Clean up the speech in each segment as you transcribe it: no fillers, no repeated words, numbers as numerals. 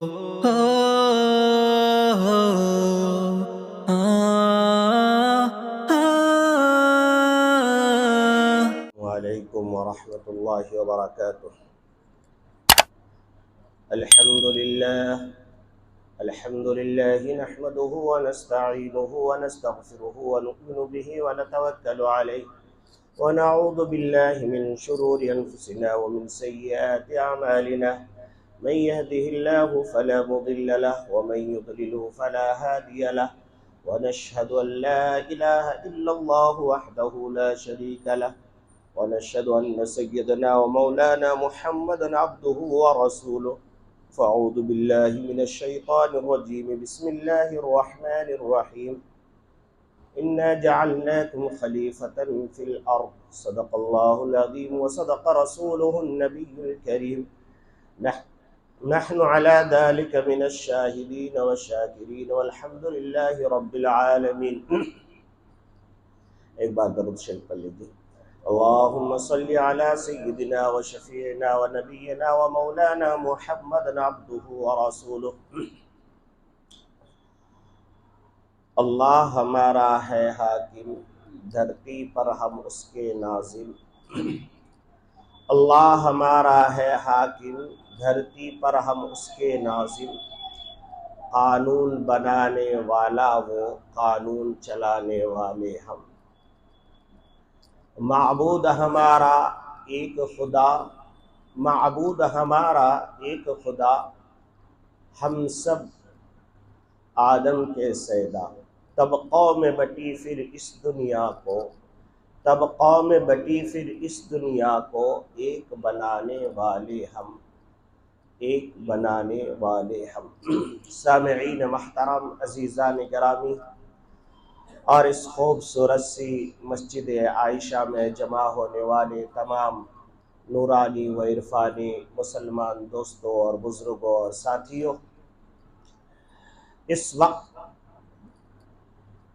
वालेकुम वरहमतुल्लाहि वबरकातुह। अल्हम्दुलिल्लाहि नहमदुहु व नस्तईनुहु व नस्तगफिरुहु व नु'मिनु बिहि व नतवक्कलु अलैहि व नऊज़ु बिल्लाहि मिन शुरूरि अनफुसिना व मिन सय्यिआति अमालिना। मन यहदिहिल्लाहु फला मुदिल्ल लहु व मन युद्लिलहु फला हादिय लहु व नशहदु अन ला इलाहा इल्लल्लाहु वहदहु ला शरीका लहु व नशहदु अन्न सय्यदना व मौलाना मुहम्मदन अब्दुहु व रसूलुहु। फ़अऊज़ु बिल्लाहि मिनश शैतानिर रजीम। बिस्मिल्लाहिर रहमानिर रहीम। इन्ना जअलनाकुम खलीफतन फिल अर्द। सदक़ल्लाहुल अज़ीम व सदक़ रसूलुहुन नबियुल करीम। नहनु अला ज़ालिका मिनश शाहिदीन व शाकिरीन वल्हम्दुलिल्लाहि रब्बिल आलमीन। एक बार दरूद शरीफ पढ़ लीजिए। अल्लाहुम्मा सल्लि अला सय्यिदिना व शफीइना व नबिय्यिना व मौलाना मुहम्मदन अब्दुहु व रसूलुहु। अल्लाह हमारा है हाकिम, धरती पर हम उसके नाज़िम। अल्लाह हमारा है हाकिम, धरती पर हम उसके नाज़िम। कानून बनाने वाला वो, कानून चलाने वाले हम। माबूद हमारा एक खुदा, माबूद हमारा एक खुदा, हम सब आदम के सैदा। तबक़ों में बटी फिर इस दुनिया को, तबक़ों में बटी फिर इस दुनिया को, एक बनाने वाले हम, एक बनाने वाले हम। सामिईन महतरम, अज़ीज़ान गिरामी, और इस खूबसूरत सी मस्जिद आयशा में जमा होने वाले तमाम नूरानी व इरफानी मुसलमान दोस्तों और बुज़ुर्गों और साथियों, इस वक्त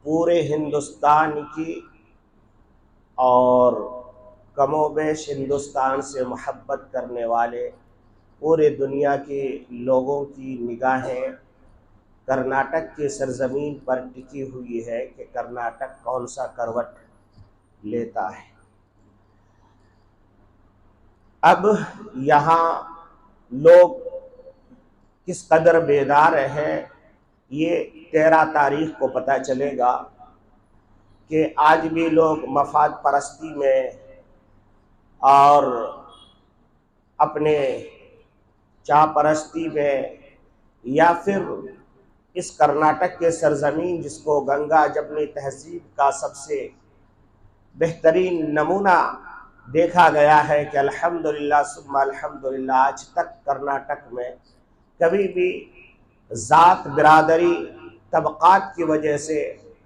पूरे हिंदुस्तान की और कमोबेश हिंदुस्तान से मोहब्बत करने वाले पूरे दुनिया के लोगों की निगाहें कर्नाटक की सरजमीन पर टिकी हुई है कि कर्नाटक कौन सा करवट लेता है। अब यहाँ लोग किस कदर बेदार हैं, ये 13 तारीख को पता चलेगा कि आज भी लोग मफाद परस्ती में और अपने चापरस्ती में या फिर इस कर्नाटक के सरजमीन जिसको गंगा जमनी तहजीब का सबसे बेहतरीन नमूना देखा गया है कि अल्हम्दुलिल्लाह सुम्मा अल्हम्दुलिल्लाह आज तक कर्नाटक में कभी भी ज़ात बिरादरी तबक़ात की वजह से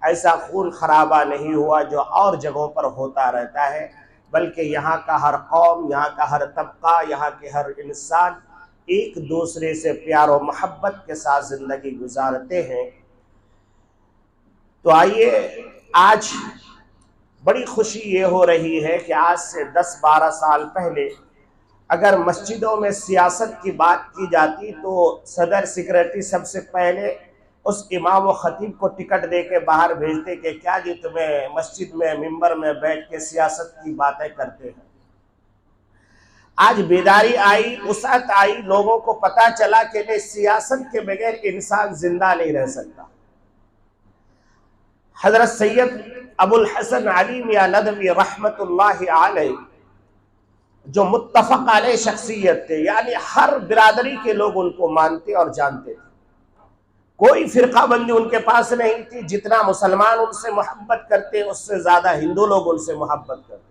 ऐसा खून खराबा नहीं हुआ जो और जगहों पर होता रहता है, बल्कि यहाँ का हर कौम, यहाँ का हर तबका, यहाँ के हर इंसान एक दूसरे से प्यार और मोहब्बत के साथ ज़िंदगी गुजारते हैं। तो आइए, आज बड़ी खुशी ये हो रही है कि आज से 10-12 साल पहले अगर मस्जिदों में सियासत की बात की जाती तो सदर सेक्रेटरी सबसे पहले उस इमाम व ख़तीब को टिकट दे के बाहर भेजते कि क्या जी तुम्हें मस्जिद में मिंबर में बैठ के सियासत की बातें करते हैं। आज बेदारी आई, वुसअत आई, लोगों को पता चला कि नहीं, सियासत के बगैर इंसान जिंदा नहीं रह सकता। हजरत सैयद अबुल हसन अली मियां नदवी रहमतुल्लाहि अलैह जो मुत्तफक अलैह शख्सियत थे, यानी हर बिरादरी के लोग उनको मानते और जानते थे। कोई फिरका बंदी उनके पास नहीं थी। जितना मुसलमान उनसे मोहब्बत करते उससे ज्यादा हिंदू लोग उनसे मोहब्बत करते।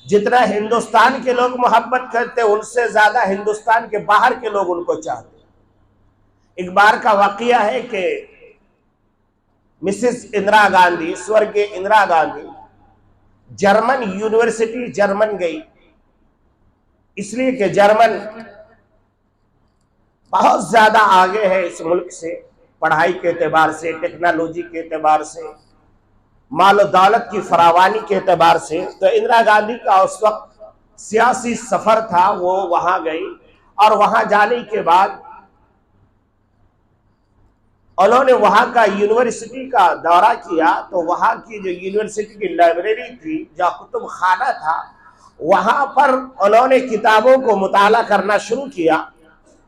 जितना हिंदुस्तान के लोग मोहब्बत करते उनसे ज्यादा हिंदुस्तान के बाहर के लोग उनको चाहते। एक बार का वाकया है कि मिसेस इंदिरा गांधी, स्वर्गीय Indira Gandhi German university German गई, इसलिए कि जर्मन बहुत ज्यादा आगे है इस मुल्क से, पढ़ाई के एतबार से, टेक्नोलॉजी के एतबार से, माल दौलत की फरावानी के एतबार से। तो इंदिरा गांधी का उस वक्त सियासी सफर था, वो वहां गई और वहां जाने के बाद उन्होंने वहां का यूनिवर्सिटी का दौरा किया तो वहां की जो यूनिवर्सिटी की लाइब्रेरी थी, जो कुतुब खाना था, वहां पर उन्होंने किताबों को मुताला करना शुरू किया।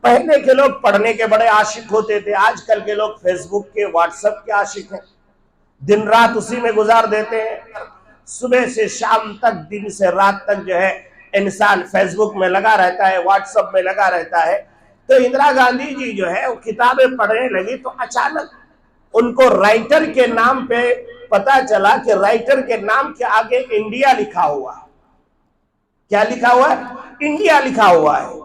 पहले के लोग पढ़ने के बड़े आशिक होते थे, आजकल के लोग फेसबुक के, व्हाट्सएप के आशिक हैं, दिन रात उसी में गुजार देते हैं। सुबह से शाम तक, दिन से रात तक जो है इंसान फेसबुक में लगा रहता है, व्हाट्सएप में लगा रहता है। तो इंदिरा गांधी जी जो है वो किताबें पढ़ने लगी तो अचानक उनको राइटर के नाम पे पता चला कि राइटर के नाम के आगे इंडिया लिखा हुआ है। क्या लिखा हुआ है? इंडिया लिखा हुआ है।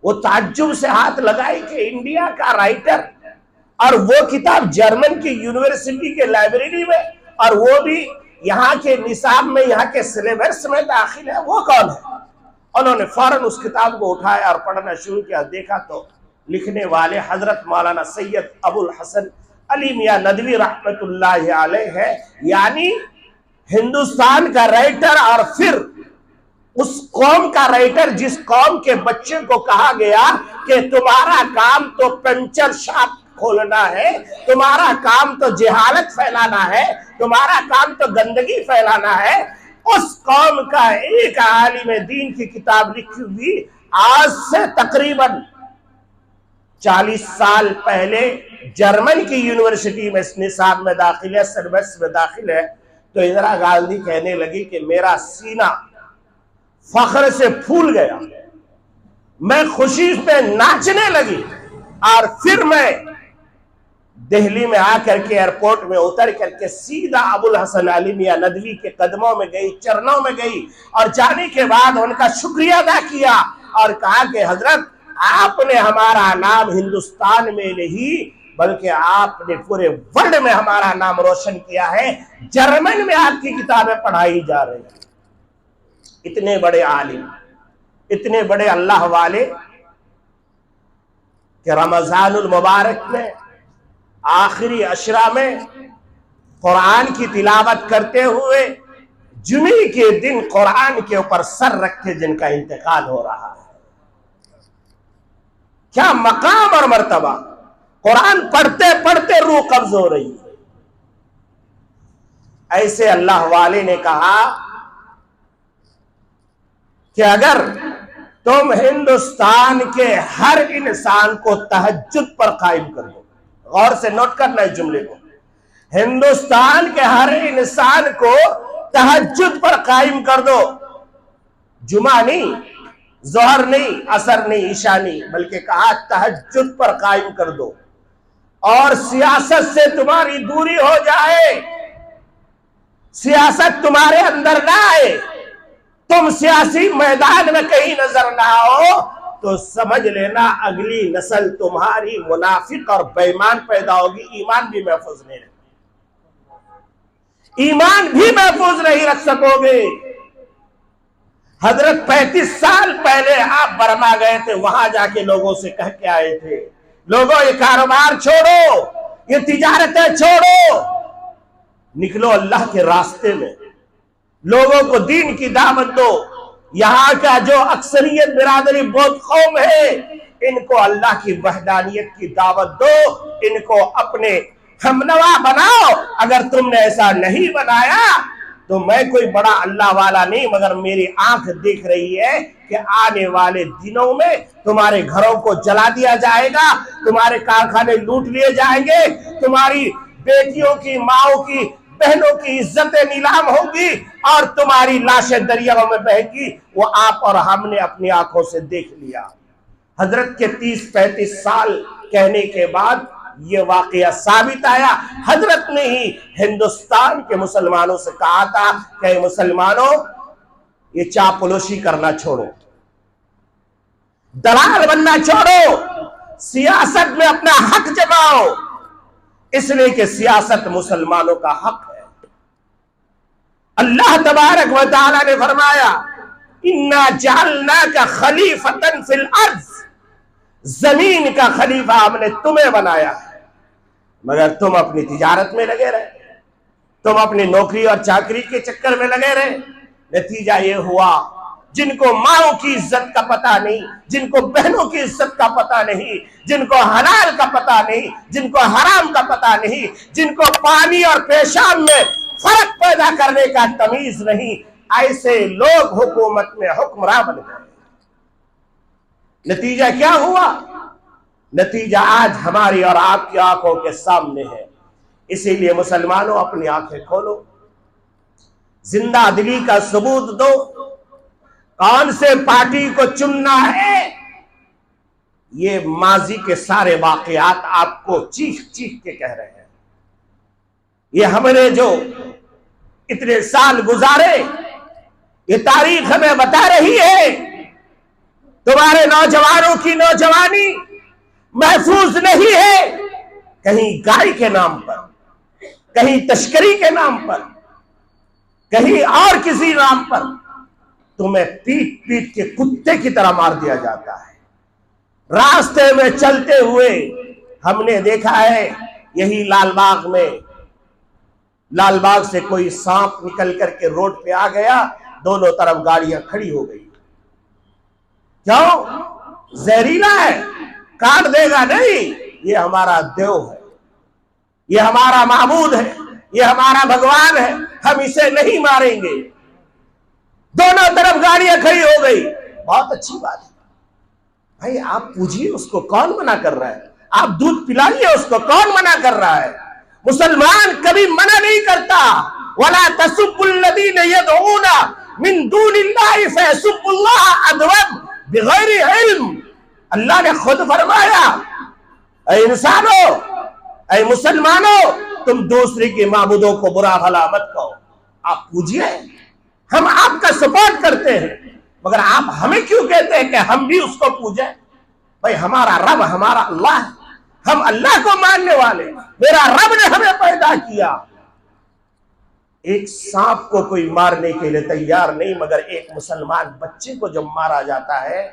वो ताज्जुब से हाथ लगाए कि इंडिया का राइटर, और वो किताब जर्मन की यूनिवर्सिटी के लाइब्रेरी में, और वो भी यहाँ के निसाब में, यहाँ के सिलेबस में दाखिल है, वो कौन है? उन्होंने फौरन उस किताब को उठाया और पढ़ना शुरू किया। देखा तो लिखने वाले हजरत मौलाना सैयद अबुल हसन अली मियां नदवी रहमतुल्लाह अलैह है, यानी हिंदुस्तान का राइटर, और फिर उस कौम का राइटर जिस कौम के बच्चे को कहा गया कि तुम्हारा काम तो पंचर शॉप खोलना है, तुम्हारा काम तो जिहालत फैलाना है, तुम्हारा काम तो गंदगी फैलाना है, उस कौम का एक आलिम दीन की किताब लिखी हुई आज से तकरीबन 40 साल पहले जर्मन की यूनिवर्सिटी में निसाब में दाखिल है, सिलेबस में दाखिल है। तो इंदिरा गांधी कहने लगी कि मेरा सीना फख्र से फूल गया, मैं खुशी पे नाचने लगी, और फिर मैं दिल्ली में आकर के एयरपोर्ट में उतर करके सीधा अबुल हसन अली मियां नदवी के कदमों में गई, चरणों में गई, और जाने के बाद उनका शुक्रिया अदा किया और कहा कि हजरत, आपने हमारा नाम हिंदुस्तान में नहीं बल्कि आपने पूरे वर्ल्ड में हमारा नाम रोशन किया है। जर्मन में आपकी किताबें पढ़ाई जा रही हैं। इतने बड़े आलिम, इतने बड़े अल्लाह वाले कि रमजानुल मुबारक में आखिरी अशरा में कुरान की तिलावत करते हुए जुमे के दिन कुरान के ऊपर सर रखे जिनका इंतकाल हो रहा है। क्या मकाम और मर्तबा! कुरान पढ़ते पढ़ते रूह कब्ज हो रही है। ऐसे अल्लाह वाले ने कहा कि अगर तुम हिंदुस्तान के हर इंसान को तहज्जुद पर कायम कर दो, गौर से नोट करना इस जुमले को, हिंदुस्तान के हर इंसान को तहज्जुद पर कायम कर दो, जुमा नहीं, जोहर नहीं, असर नहीं, ईशा नहीं, बल्कि कहा तहज्जुद पर कायम कर दो, और सियासत से तुम्हारी दूरी हो जाए, सियासत तुम्हारे अंदर ना आए, तुम सियासी मैदान में कहीं नजर ना आओ, तो समझ लेना अगली नस्ल तुम्हारी मुनाफिक और बेईमान पैदा होगी। ईमान भी महफूज नहीं रख, ईमान भी महफूज नहीं रख सकोगे। हजरत 35 साल पहले आप बर्मा गए थे, वहां जाके लोगों से कह के आए थे, लोगों ये कारोबार छोड़ो, ये तिजारतें छोड़ो, निकलो अल्लाह के रास्ते में, लोगों को दीन की दावत दो। यहाँ का जो अक्सरियत बिरादरी बहुत कौम है, इनको अल्लाह की वहदानियत की दावत दो, इनको अपने हमनवा बनाओ। अगर तुमने ऐसा नहीं बनाया तो मैं कोई बड़ा अल्लाह वाला नहीं, मगर मेरी आंख देख रही है कि आने वाले दिनों में तुम्हारे घरों को जला दिया जाएगा, तुम्हारे कारखाने लूट लिए जाएंगे, तुम्हारी बेटियों की, माओ की, बहनों की इज्जतें नीलाम होंगी, और तुम्हारी लाशें दरियाओं में बहेंगी। वो आप और हमने अपनी आंखों से देख लिया। हजरत के 30-35 साल कहने के बाद ये वाकया साबित आया। हजरत ने ही हिंदुस्तान के मुसलमानों से कहा था कि मुसलमानों, ये चापलूसी करना छोड़ो, दलाल बनना छोड़ो, सियासत में अपना हक जमाओ, इसलिए कि सियासत मुसलमानों का हक है। अल्लाह तबारक व तआला ने फरमाया, इन्ना जअलनाका खलीफतन फिल अर्ज़, जमीन का खलीफा हमने तुम्हें बनाया है, मगर तुम अपनी तिजारत में लगे रहे, तुम अपनी नौकरी और चाकरी के चक्कर में लगे रहे। नतीजा ये हुआ जिनको माओ की इज्जत का पता नहीं, जिनको बहनों की इज्जत का पता नहीं, जिनको हलाल का पता नहीं, जिनको हराम का पता नहीं, जिनको पानी और पेशाब में फर्क पैदा करने का तमीज नहीं, ऐसे लोग हुकूमत में हुक्मरान बन गए। नतीजा क्या हुआ? नतीजा आज हमारी और आपकी आंखों के सामने है। इसीलिए मुसलमानों, अपनी आंखें खोलो, जिंदा दिली का सबूत दो। कौन से पार्टी को चुनना है, ये माजी के सारे वाकयात आपको चीख चीख के कह रहे हैं। ये हमने जो इतने साल गुजारे, ये तारीख हमें बता रही है तुम्हारे नौजवानों की नौजवानी महफूज नहीं है। कहीं गाय के नाम पर, कहीं तस्करी के नाम पर, कहीं और किसी नाम पर तुम्हें पीट पीट के कुत्ते की तरह मार दिया जाता है। रास्ते में चलते हुए हमने देखा है, यही लालबाग में, लालबाग से कोई सांप निकल करके रोड पे आ गया, दोनों तरफ गाड़ियां खड़ी हो गई। क्यों? जहरीला है, काट देगा नहीं। ये हमारा देव है, ये हमारा माबूद है, ये हमारा भगवान है, हम इसे नहीं मारेंगे। दोनों तरफ गाड़ियां खड़ी हो गई, बहुत अच्छी बात है भाई। आप पूछिए उसको, कौन मना कर रहा है? आप दूध पिलाइए उसको, कौन मना कर रहा है? मुसलमान कभी मना नहीं करता। वला तसुब्बुल्लज़ीना यदऊना मिन दूनिल्लाहि फयसुब्बुल्लाह अदवन बिगैरि इल्म। अल्लाह ने खुद फरमाया, ऐ इंसानों, ऐ मुसलमानों, तुम दूसरे के माबूदों को बुरा भला मत कहो। आप पूजिए, हम आपका सपोर्ट करते हैं, मगर आप हमें क्यों कहते हैं कि हम भी उसको पूजें? भाई हमारा रब, हमारा अल्लाह है, हम अल्लाह को मानने वाले। मेरा रब ने हमें पैदा किया। एक सांप को कोई मारने के लिए तैयार नहीं, मगर एक मुसलमान बच्चे को जब मारा जाता है,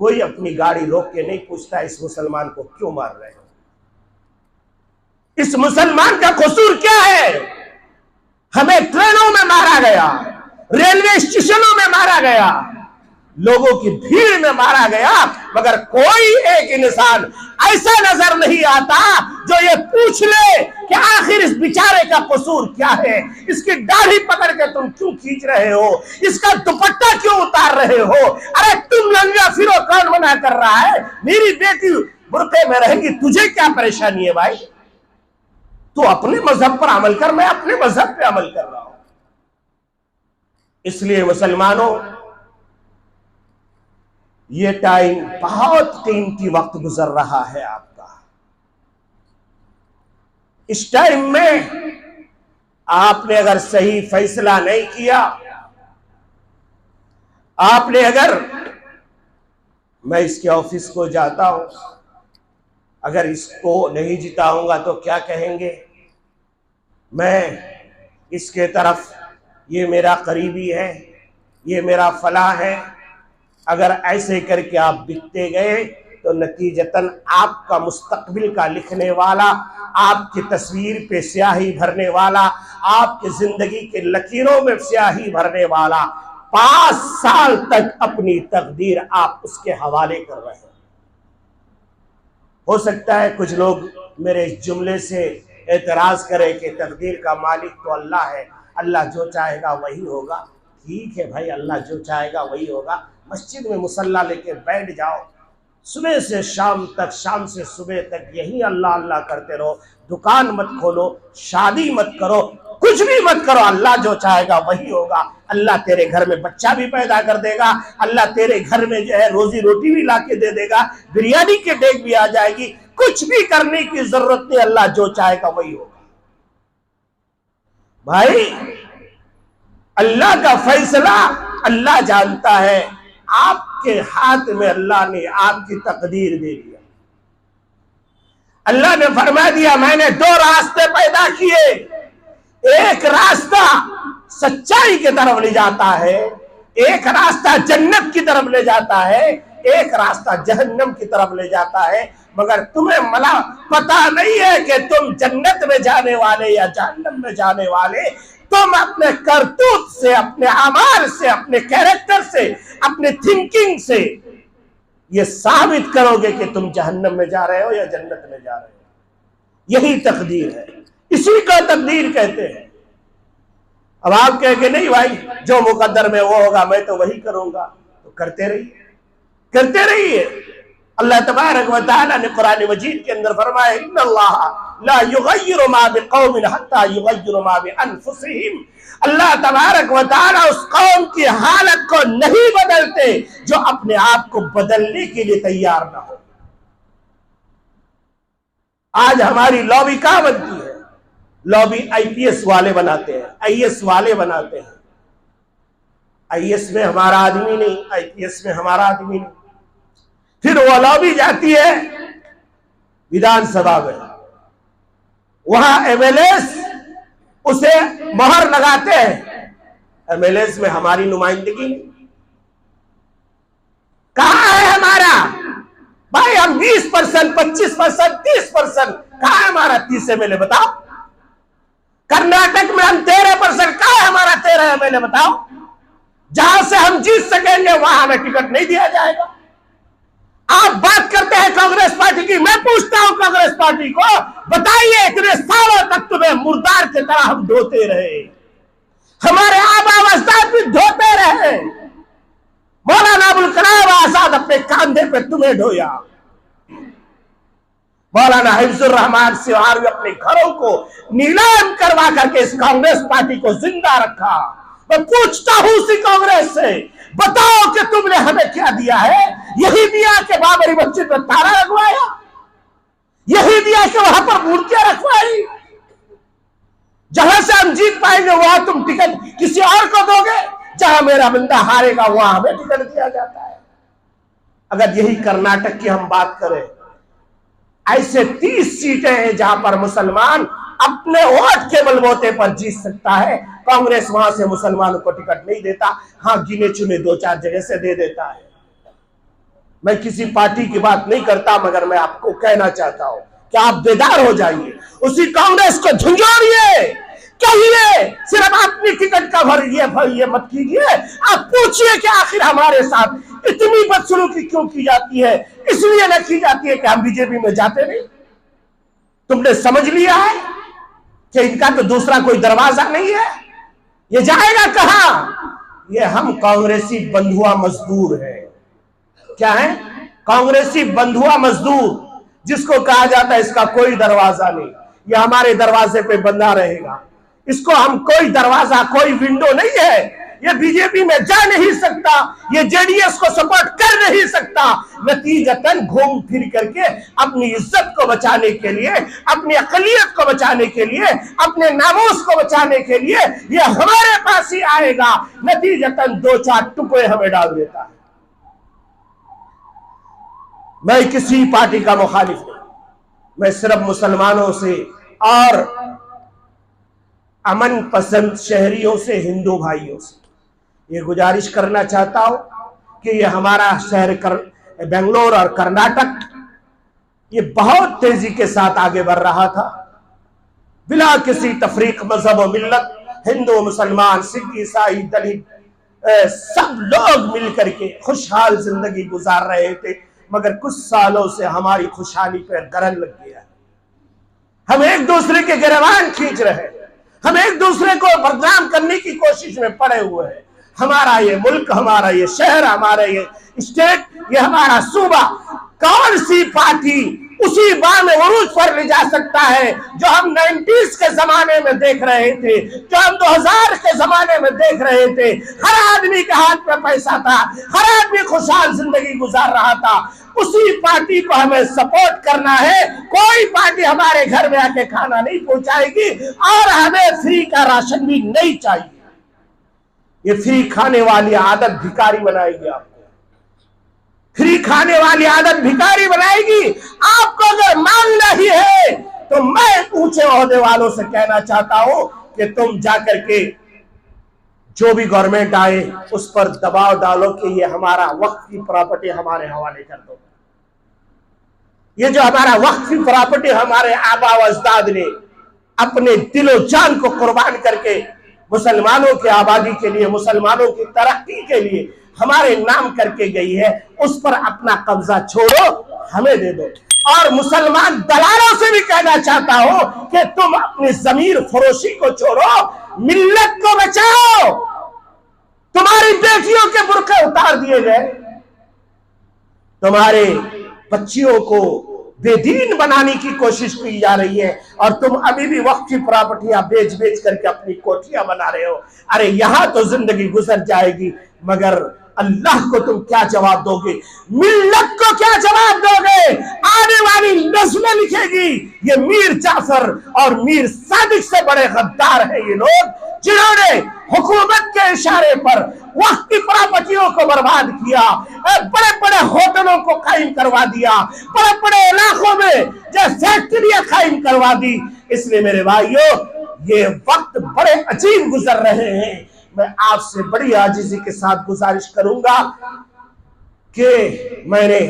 कोई अपनी गाड़ी रोक के नहीं पूछता इस मुसलमान को क्यों मार रहे हो, इस मुसलमान का कसूर क्या है? हमें ट्रेनों में मारा गया, रेलवे स्टेशनों में मारा गया, लोगों की भीड़ में मारा गया, मगर कोई एक इंसान ऐसा नजर नहीं आता जो ये पूछ ले कि आखिर इस बेचारे का कसूर क्या है, इसकी दाढ़ी पकड़ के तुम क्यों खींच रहे हो, इसका दुपट्टा क्यों उतार रहे हो, अरे तुम नंगा फिरो, कौन मना कर रहा है? मेरी बेटी बुर्के में रहेगी, तुझे क्या परेशानी है भाई? तू अपने मजहब पर अमल कर, मैं अपने मजहब पे अमल कर रहा हूं। इसलिए मुसलमानों, ये टाइम बहुत कीमती वक्त गुजर रहा है आपका। इस टाइम में आपने अगर सही फैसला नहीं किया, आपने अगर, मैं इसके ऑफिस को जाता हूं, अगर इसको नहीं जिताऊंगा तो क्या कहेंगे, मैं इसके तरफ, ये मेरा करीबी है, ये मेरा फला है, अगर ऐसे करके आप बिकते गए तो नतीजतन आपका मुस्तकबिल का लिखने वाला, आपकी तस्वीर पे स्याही भरने वाला, आपकी जिंदगी के लकीरों में स्याही भरने वाला 5 साल तक अपनी तकदीर आप उसके हवाले कर रहे हैं। हो सकता है कुछ लोग मेरे इस जुमले से एतराज करें कि तकदीर का मालिक तो अल्लाह है, अल्लाह जो चाहेगा वही होगा। ठीक है भाई, अल्लाह जो चाहेगा वही होगा। मस्जिद में मुसल्ला लेके बैठ जाओ, सुबह से शाम तक, शाम से सुबह तक यही अल्लाह अल्लाह करते रहो। दुकान मत खोलो, शादी मत करो, कुछ भी मत करो, अल्लाह जो चाहेगा वही होगा। अल्लाह तेरे घर में बच्चा भी पैदा कर देगा, अल्लाह तेरे घर में जो है रोजी रोटी भी ला के दे देगा, बिरयानी के डेग भी आ जाएगी। कुछ भी करने की जरूरत नहीं, अल्लाह जो चाहेगा वही होगा। भाई अल्लाह का फैसला अल्लाह जानता है, आपके हाथ में अल्लाह ने आपकी तकदीर दे दिया। अल्लाह ने फरमा दिया, मैंने 2 रास्ते पैदा किए, एक रास्ता सच्चाई की तरफ ले जाता है, एक रास्ता जन्नत की तरफ ले जाता है, एक रास्ता जहन्नम की तरफ ले जाता है। मगर तुम्हें पता नहीं है कि तुम जन्नत में जाने वाले या जहन्नम में जाने वाले तुम अपने करतूत से, अपने अमाल से, अपने कैरेक्टर से, अपने थिंकिंग से ये साबित करोगे कि तुम जहन्नम में जा रहे हो या जन्नत में जा रहे हो। यही तकदीर है, इसी को तकदीर कहते हैं। अब आप कह के नहीं भाई जो मुकद्दर में वो होगा मैं तो वही करूंगा, तो करते रहिए, करते रहिए। अल्लाह तबारक व तआला ने कुरान मजीद के अंदर फरमाया इन्नल्लाह ला युगय्यिरु मा बिकौमिन हत्ता युगय्यिरु मा बिअनफुसिहिम। अल्लाह तबारक व तआला उस कौम की हालत को नहीं बदलते जो अपने आप को बदलने के लिए तैयार ना हो। आज हमारी लॉबी कहां बनती है? लॉबी आईपीएस वाले बनाते हैं, आईएएस वाले बनाते हैं। आईएएस में हमारा आदमी नहीं, आईपीएस में हमारा आदमी नहीं। फिर वो लॉबी जाती है विधानसभा में, वहां एमएलएस उसे मोहर लगाते हैं, एमएलएस में हमारी नुमाइंदगी नहीं। कहां है हमारा भाई? हम 20%, 25%, 30%, कहां है हमारा 30 एमएलए बताओ? कर्नाटक में हम 13%, कहां है हमारा 13 एमएलए बताओ? जहां से हम जीत सकेंगे वहां हमें टिकट नहीं दिया जाएगा। आप बात करते हैं कांग्रेस पार्टी की, मैं पूछता हूं कांग्रेस पार्टी को, बताइए इतने सालों तक तुम्हें मुर्दार की तरह हम ढोते रहे, हमारे आबा अजदाद भी ढोते रहे, मौलाना अबुल कलाम आजाद अपने कांधे पे तुम्हें ढोया, मौलाना हिफ्जुर रहमान सिवारी अपने घरों को नीलाम करवा करके इस कांग्रेस पार्टी को जिंदा रखा। मैं पूछता हूं उसी कांग्रेस से, बताओ कि तुमने हमें क्या दिया है? यही दिया कि बाबरी मस्जिद में ताला लगवाया? यही दिया कि वहां पर मूर्तियां रखवाई? जहां से हम जीत पाएंगे वहां तुम टिकट किसी और को दोगे, जहां मेरा बंदा हारेगा वहां हमें टिकट दिया जाता है। अगर यही कर्नाटक की हम बात करें, ऐसे 30 सीटें हैं जहां पर मुसलमान अपने वोट के बलबूते पर जीत सकता है। कांग्रेस वहां से मुसलमानों को टिकट नहीं देता, हाँ गिने चुने 2-4 जगह से दे देता है। मैं किसी पार्टी की बात नहीं करता, मगर मैं आपको कहना चाहता हूं कि आप बेदार हो जाइए, उसी कांग्रेस को झुंझोड़िए, कहिए सिर्फ अपनी टिकट का ये मत कीजिए। आप पूछिए कि आखिर हमारे साथ इतनी बदसलूकी क्यों की जाती है? इसलिए न की जाती है कि हम बीजेपी में जाते नहीं। तुमने समझ लिया है कि इनका तो दूसरा कोई दरवाजा नहीं है, ये जाएगा कहां? ये हम कांग्रेसी बंधुआ मजदूर हैं। क्या है? कांग्रेसी बंधुआ मजदूर, जिसको कहा जाता है इसका कोई दरवाजा नहीं, ये हमारे दरवाजे पे बंधा रहेगा। इसको हम कोई दरवाजा, कोई विंडो नहीं है, ये बीजेपी में जा नहीं सकता, ये जेडीएस को सपोर्ट कर नहीं सकता। नतीजतन घूम फिर करके अपनी इज्जत को बचाने के लिए, अपनी अकलियत को बचाने के लिए, अपने नामूस को बचाने के लिए ये हमारे पास ही आएगा। नतीजतन 2-4 टुकड़े हमें डाल देता है। मैं किसी पार्टी का मुखालिफ नहीं, मैं सिर्फ मुसलमानों से और अमन पसंद शहरियों से, हिंदू भाइयों से ये गुजारिश करना चाहता हूं कि ये हमारा शहर बेंगलोर और कर्नाटक ये बहुत तेजी के साथ आगे बढ़ रहा था, बिना किसी तफरीक, मजहब और मिल्लत। हिंदू, मुसलमान, सिख, ईसाई, दलित सब लोग मिलकर के खुशहाल जिंदगी गुजार रहे थे। मगर कुछ सालों से हमारी खुशहाली पर गरन लग गया है, हम एक दूसरे के गिरबान खींच रहे हैं, हम एक दूसरे को बदनाम करने की कोशिश में पड़े हुए हैं। हमारा ये मुल्क, हमारा ये शहर, हमारा ये स्टेट, ये हमारा सूबा, कौन सी पार्टी उसी बार में उरूज पर ले जा सकता है जो हम 90s के जमाने में देख रहे थे, जो हम 2000 के जमाने में देख रहे थे? हर आदमी के हाथ में पैसा था, हर आदमी खुशहाल जिंदगी गुजार रहा था। उसी पार्टी को हमें सपोर्ट करना है। कोई पार्टी हमारे घर में आके खाना नहीं पहुंचाएगी और हमें फ्री का राशन भी नहीं चाहिए। ये फ्री खाने वाली आदत भिखारी बनाएगी आपको, फ्री खाने वाली आदत भिखारी बनाएगी आपको। अगर मांगना ही है तो मैं ऊंचे ओहदे वालों से कहना चाहता हूं कि तुम जाकर के जो भी गवर्नमेंट आए उस पर दबाव डालो कि ये हमारा वक्त की प्रॉपर्टी हमारे हवाले कर दो। ये जो हमारा वक्त की प्रॉपर्टी हमारे आबा अजदाद ने अपने दिलो जान को कुर्बान करके मुसलमानों की आबादी के लिए, मुसलमानों की तरक्की के लिए हमारे नाम करके गई है, उस पर अपना कब्जा छोड़ो, हमें दे दो। और मुसलमान दलालों से भी कहना चाहता हूं कि तुम अपनी जमीर फरोशी को छोड़ो, मिल्लत को बचाओ। तुम्हारी बेटियों के बुर्के उतार दिए गए, तुम्हारे बच्चियों को बेदीन बनाने की कोशिश की जा रही है, और तुम अभी भी वक्त की प्रॉपर्टियां बेच बेच करके अपनी कोठियां बना रहे हो। अरे यहां तो जिंदगी गुजर जाएगी, मगर अल्लाह को तुम क्या जवाब दोगे? मिल्लत को क्या जवाब दोगे? आने वाली नस्लें लिखेगी ये मीर जाफर और मीर सादिक से बड़े गद्दार हैं ये लोग, जिन्होंने हुकूमत के इशारे पर वक्त की प्रॉपर्टियों को बर्बाद किया, बड़े बड़े होटलों को कायम करवा दिया, बड़े बड़े इलाकों में जो फैक्ट्रियां कायम करवा दी। इसलिए मेरे भाइयों, ये वक्त बड़े अजीब गुजर रहे हैं। मैं आपसे बड़ी आजिज़ी के साथ गुजारिश करूंगा कि मैंने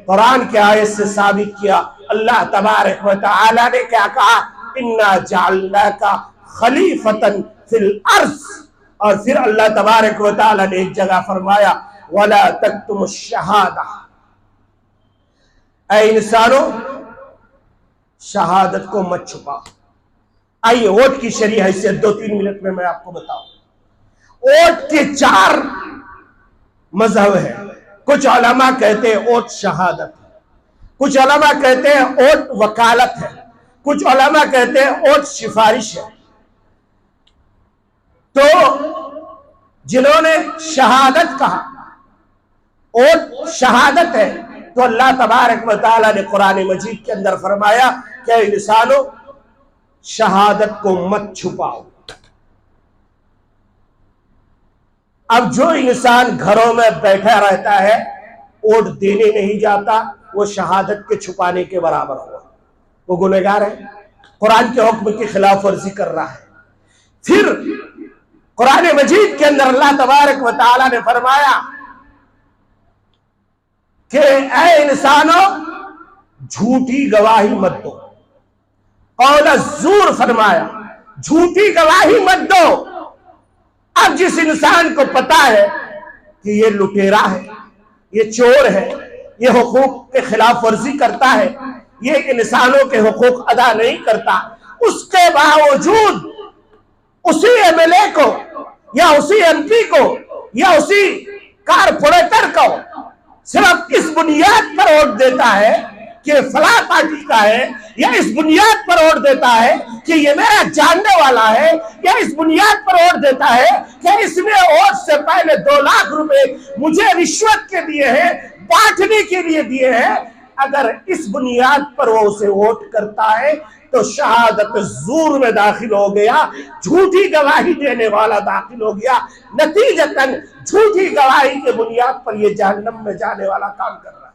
कुरान के आयत से साबित किया, अल्लाह तबारक व तआला ने क्या कहा, इन्ना जअलनाका खलीफतन फिल अर्ज़। और फिर अल्लाह तबारक व तआला ने एक जगह फरमाया, वला तक्तुमुश शहादा, ऐ इंसानों शहादत को मत छुपाओ। आइए वोट की शरई हैसियत 2-3 मिनट में मैं आपको बताऊं। वोट के 4 मजहब है। कुछ उलमा कहते हैं वोट शहादत है, कुछ उलमा कहते हैं वोट वकालत है, कुछ उलमा कहते हैं वोट सिफारिश है। तो जिन्होंने शहादत कहा, वोट शहादत है, तो अल्लाह तबारक व तआला ने कुरान मजीद के अंदर फरमाया कि इंसानों शहादत को मत छुपाओ। अब जो इंसान घरों में बैठा रहता है, वोट देने नहीं जाता, वो शहादत के छुपाने के बराबर हुआ, वो गुनहगार है, कुरान के हुक्म की खिलाफ वर्जी कर रहा है। फिर कुरान मजीद के अंदर अल्लाह तबारक व तआला ने फरमाया कि ऐ इंसानों झूठी गवाही मत दो। कौल ज़ूर फरमाया, झूठी गवाही मत दो। अब जिस इंसान को पता है कि ये लुटेरा है, ये चोर है, ये हुकूक के खिलाफ वर्जी करता है, ये इंसानों के हुकूक अदा नहीं करता, उसके बावजूद उसी एमएलए को या उसी एमपी को या उसी कारपोरेटर को सिर्फ इस बुनियाद पर वोट देता है कि फला पार्टी का है, या इस बुनियाद पर वोट देता है कि ये मेरा जानने वाला है, या इस बुनियाद पर वोट देता है कि इसने वोट से पहले 2 लाख रुपए मुझे रिश्वत के दिए हैं, बांटने के लिए दिए हैं। अगर इस बुनियाद पर वो उसे वोट करता है तो शहादत ज़ूर में दाखिल हो गया, झूठी गवाही देने वाला दाखिल हो गया। नतीजतन झूठी गवाही के बुनियाद पर ये जहन्नम में जाने वाला काम कर रहा है।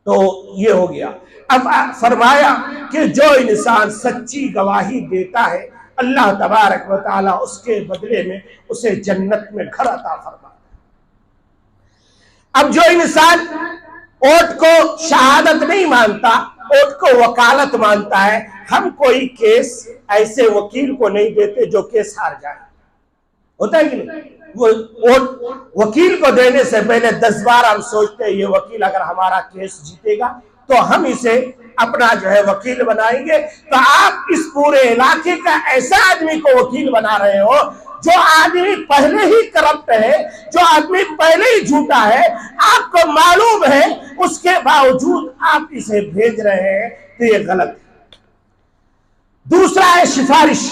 तो ये हो गया। अब फरमाया कि जो इंसान सच्ची गवाही देता है, अल्लाह तबारक व तआला उसके बदले में उसे जन्नत में घर अता फरमाता है। अब जो इंसान वोट को शहादत नहीं मानता, वोट को वकालत मानता है, हम कोई केस ऐसे वकील को नहीं देते जो केस हार जाए, होता है कि नहीं? वो वोट वकील को देने से पहले 10 बार हम सोचते हैं ये वकील अगर हमारा केस जीतेगा तो हम इसे अपना जो है वकील बनाएंगे। तो आप इस पूरे इलाके का ऐसा आदमी को वकील बना रहे हो जो आदमी पहले ही करप्ट है, जो आदमी पहले ही झूठा है, आपको मालूम है, उसके बावजूद आप इसे भेज रहे हैं, तो ये गलत है। दूसरा है सिफारिश।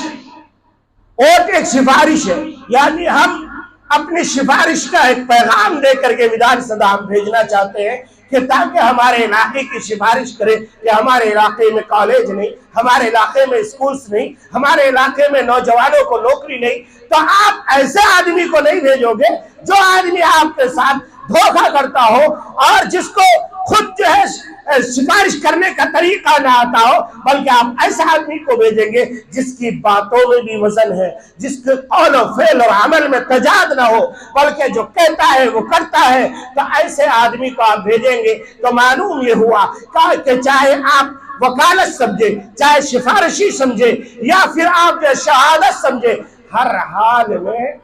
वोट एक सिफारिश है, यानी हम अपनी सिफारिश का एक पैगाम देकर के विधानसभा हम भेजना चाहते हैं कि ताकि हमारे इलाके की सिफारिश करें कि हमारे इलाके में कॉलेज नहीं, हमारे इलाके में स्कूल्स नहीं, हमारे इलाके में नौजवानों को नौकरी नहीं। तो आप ऐसे आदमी को नहीं भेजोगे जो आदमी आपके साथ धोखा करता हो और जिसको खुद जो है सिफारिश करने का तरीका ना आता हो, बल्कि आप ऐसे आदमी को भेजेंगे जिसकी बातों में भी वजन है, जिसके कौल और फेल और अमल में तजाद ना हो, बल्कि जो कहता है वो करता है। तो ऐसे आदमी को आप भेजेंगे तो मालूम ये हुआ कि चाहे आप वकालत समझे, चाहे सिफारिशी समझे, या फिर आप शहादत समझे, हर हाल में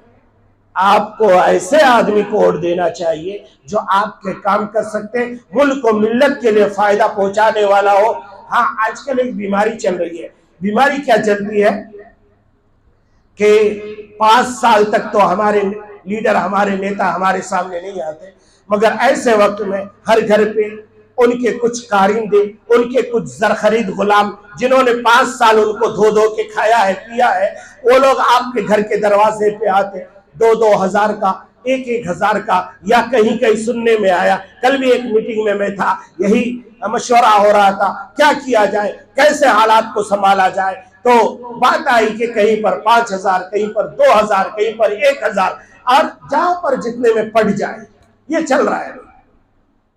आपको ऐसे आदमी को वोट देना चाहिए जो आपके काम कर सकते, मुल्क को मिल्लत के लिए फायदा पहुंचाने वाला हो। हाँ, आजकल एक बीमारी चल रही है। बीमारी क्या चलती है कि 5 साल तक तो हमारे लीडर, हमारे नेता हमारे सामने नहीं आते, मगर ऐसे वक्त में हर घर पे उनके कुछ कारिंदे, उनके कुछ जरखरीद गुलाम, जिन्होंने 5 साल उनको धो धो के खाया है, पिया है, वो लोग आपके घर के दरवाजे पे आते, 2-2 हजार का, 1-1 हजार का, या कहीं कहीं सुनने में आया। कल भी एक मीटिंग में मैं था, यही मशवरा हो रहा था क्या किया जाए, कैसे हालात को संभाला जाए। तो बात आई कि कहीं पर 5,000, कहीं पर 2,000, कहीं पर 1,000, और जहां पर जितने में पड़ जाए, ये चल रहा है।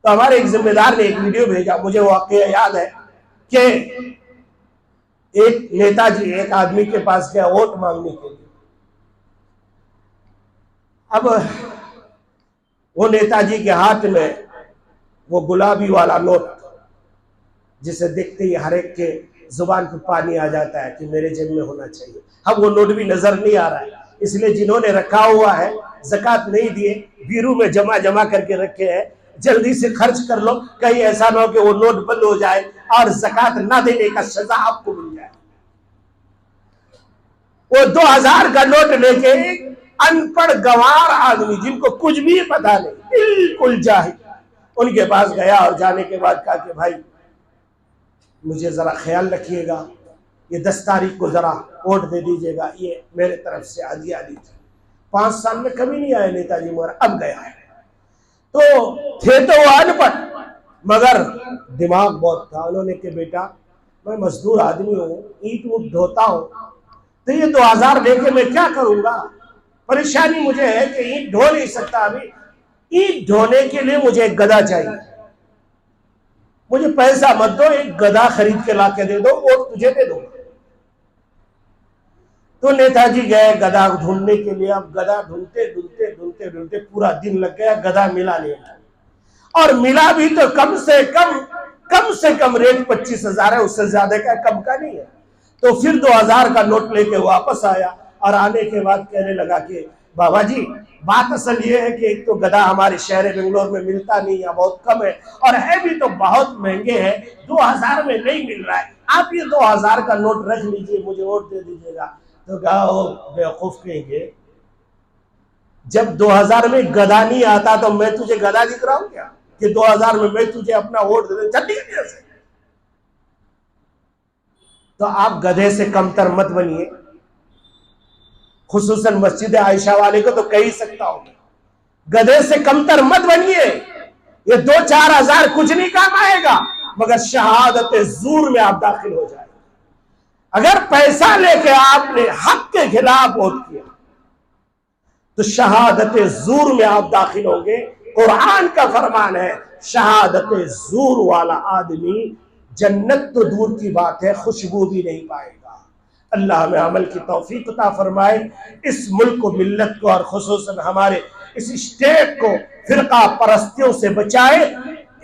तो हमारे एक जिम्मेदार ने एक वीडियो भेजा, मुझे वो वाकया याद है कि एक नेताजी एक आदमी के पास गया वोट मांगने के लिए। अब वो नेताजी के हाथ में वो गुलाबी वाला नोट, जिसे देखते ही हर एक के जुबान पर पानी आ जाता है कि मेरे जेब में होना चाहिए। अब वो नोट भी नजर नहीं आ रहा है, इसलिए जिन्होंने रखा हुआ है, ज़कात नहीं दिए, बीरू में जमा करके रखे हैं, जल्दी से खर्च कर लो, कहीं ऐसा ना हो कि वो नोट बंद हो जाए और ज़कात ना देने का सजा आपको मिल जाए। वो 2,000 का नोट लेके अनपढ़ गंवार आदमी, जिनको कुछ भी पता नहीं, बिल्कुल जाहिल, उनके पास गया और जाने के बाद कहा कि भाई मुझे जरा ख्याल रखिएगा, ये 10 तारीख को जरा वोट दे दीजिएगा, ये मेरे तरफ से आदिया दीजिए। 5 साल में कभी नहीं आए नेताजी मोहरा, अब गया है। तो थे तो वो अनपढ़, मगर दिमाग बहुत था। उन्होंने कि बेटा मैं मजदूर आदमी हूँ, ईंट ऊट ढोता हूँ, तो ये 2,000 लेके मैं क्या करूंगा? परेशानी मुझे है कि ईंट ढो नहीं सकता, अभी ईंट ढोने के लिए मुझे एक गधा चाहिए, मुझे पैसा मत दो, एक गधा खरीद के ला के दे दो, वोट तुझे दे दूंगा। तो नेताजी गए गधा ढूंढने के लिए। अब गधा ढूंढते पूरा दिन लग गया, गधा मिला नहीं, और मिला भी तो कम से कम रेट 25,000 है, उससे ज्यादा का कम का नहीं है। तो फिर 2,000 का नोट लेके वापस आया और आने के बाद कहने लगा कि बाबा जी बात असल ये है कि एक तो गधा हमारे शहर बेंगलोर में मिलता नहीं है, बहुत कम है, और है भी तो बहुत महंगे हैं, 2,000 में नहीं मिल रहा है, आप ये 2,000 का नोट रख लीजिए, मुझे वोट दे दीजिएगा। तो कहा वो बेवकूफ कहेंगे, जब 2,000 में गधा नहीं आता तो मैं तुझे गधा दिख रहा हूं क्या कि 2,000 में मैं तुझे अपना वोट दे दूं? से तो आप गधे से कमतर मत बनिए। खुसूसन मस्जिद आयशा वाले को तो कह ही सकता हूं, गधे से कमतर मत बनिए। ये 2-4 हजार कुछ नहीं काम आएगा, मगर शहादत ज़ूर में आप दाखिल हो जाए। अगर पैसा लेके आपने हक के खिलाफ वोट किया तो शहादत ज़ूर में आप दाखिल होंगे। कुरान का फरमान है, शहादत ज़ूर वाला आदमी जन्नत तो दूर की बात है, खुशबू भी नहीं पाएगा। अल्लाह में अमल की तौफीक अता फरमाए, इस मुल्क को, मिल्लत को, और खुसूसन हमारे इस स्टेट को फिरका परस्तियों से बचाए।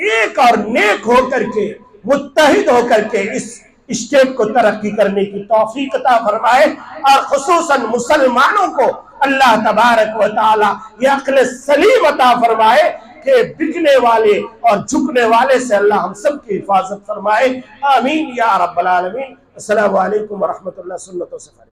एक और नेक होकर के, मुत्तहिद होकर के इस स्टेट को तरक्की करने की तौफीक अता फरमाए, और खुसूसन मुसलमानों को अल्लाह तबारक व तआला ये अक्ल सलीम अता फरमाए कि बिकने वाले और झुकने वाले से अल्लाह हम सब की हिफाजत फरमाए। आमीन या रब्बल आलमीन। अस्सलामु अलैकुम व रहमतुल्लाह। सुन्नतों से